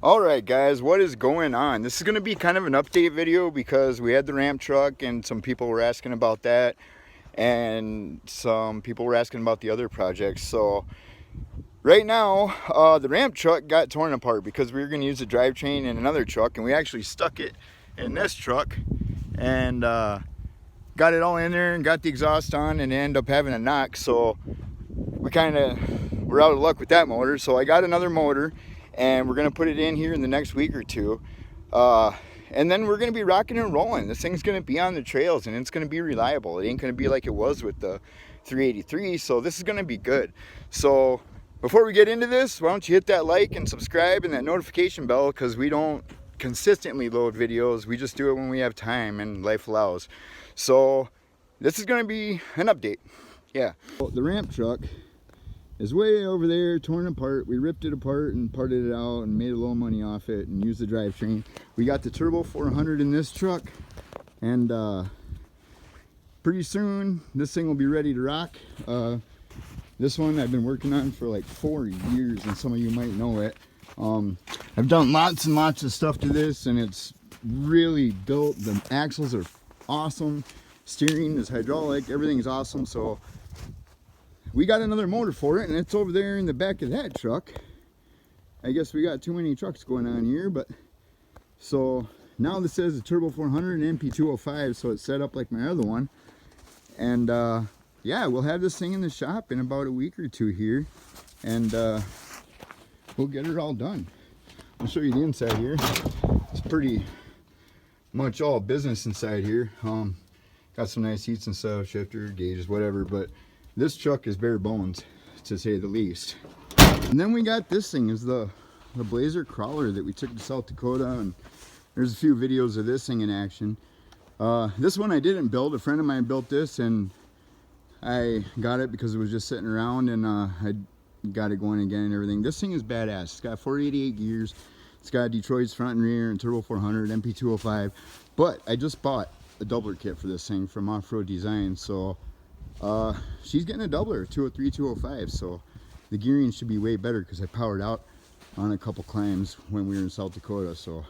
Alright guys, what is going on? This is going to be kind of an update video because we had the ramp truck and some people were asking about that, and some people were asking about the other projects. So right now the ramp truck got torn apart because we were going to use the drivetrain in another truck, and we actually stuck it in this truck and got it all in there and got the exhaust on, and ended up having a knock. So we're out of luck with that motor. So I got another motor and we're gonna put it in here in the next week or two, and then we're gonna be rocking and rolling. This thing's gonna be on the trails and it's gonna be reliable. It ain't gonna be like it was with the 383. So this is gonna be good. So before we get into this, why don't you hit that like and subscribe and that notification bell, because we don't consistently load videos. We just do it when we have time and life allows. So this is gonna be an update. Yeah, the ramp truck is way over there, torn apart. We ripped it apart and parted it out and made a little money off it and used the drivetrain. We got the Turbo 400 in this truck, and pretty soon this thing will be ready to rock. This one I've been working on for like 4 years, and some of you might know it. I've done lots and lots of stuff to this, and it's really built. The axles are awesome, steering is hydraulic, everything is awesome. So we got another motor for it, and it's over there in the back of that truck. I guess we got too many trucks going on here, but so now this says a Turbo 400 and MP205, so it's set up like my other one. And yeah, we'll have this thing in the shop in about a week or two here, and we'll get it all done. I'll show you the inside here. It's pretty much all business inside here. Got some nice seats and stuff, shifter, gauges, whatever, but this truck is bare bones, to say the least. And then we got this thing, is the Blazer crawler that we took to South Dakota, and there's a few videos of this thing in action. This one I didn't build. A friend of mine built this, and I got it because it was just sitting around, and I got it going again and everything. This thing is badass. It's got 488 gears. It's got Detroit's front and rear and Turbo 400, MP205. But I just bought a doubler kit for this thing from Off-Road Design, so she's getting a doubler, 203, 205, so the gearing should be way better because I powered out on a couple climbs when we were in South Dakota. So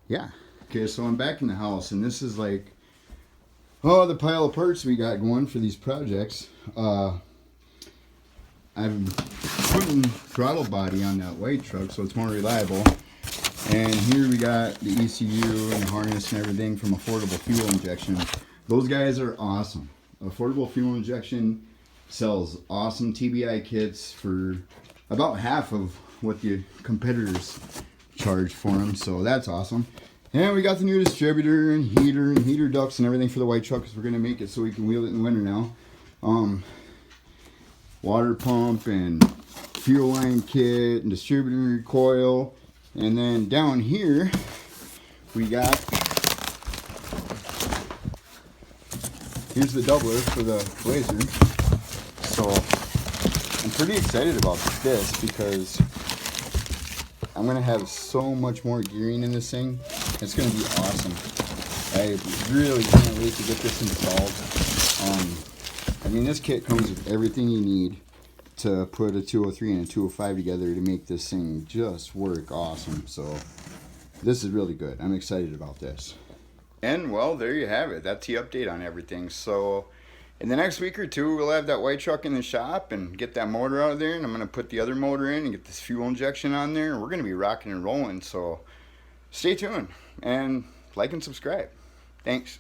yeah. Okay, so I'm back in the house, and this is like, oh, the pile of parts we got going for these projects. I'm putting throttle body on that white truck so it's more reliable. And here we got the ECU and the harness and everything from Affordable Fuel Injection. Those guys are awesome. Affordable Fuel Injection sells awesome TBI kits for about half of what the competitors charge for them, so that's awesome. And we got the new distributor and heater ducts and everything for the white truck, because we're going to make it so we can wheel it in the winter now. Water pump and fuel line kit and distributor coil. And then down here we got, here's the doubler for the Blazer. So I'm pretty excited about this because I'm going to have so much more gearing in this thing. It's going to be awesome. I really can't wait to get this installed. I mean, this kit comes with everything you need to put a 203 and a 205 together to make this thing just work awesome. So this is really good. I'm excited about this. And well, there you have it. That's the update on everything. So in the next week or two, we'll have that white truck in the shop and get that motor out of there, and I'm going to put the other motor in and get this fuel injection on there, and we're going to be rocking and rolling. So stay tuned and like and subscribe. Thanks.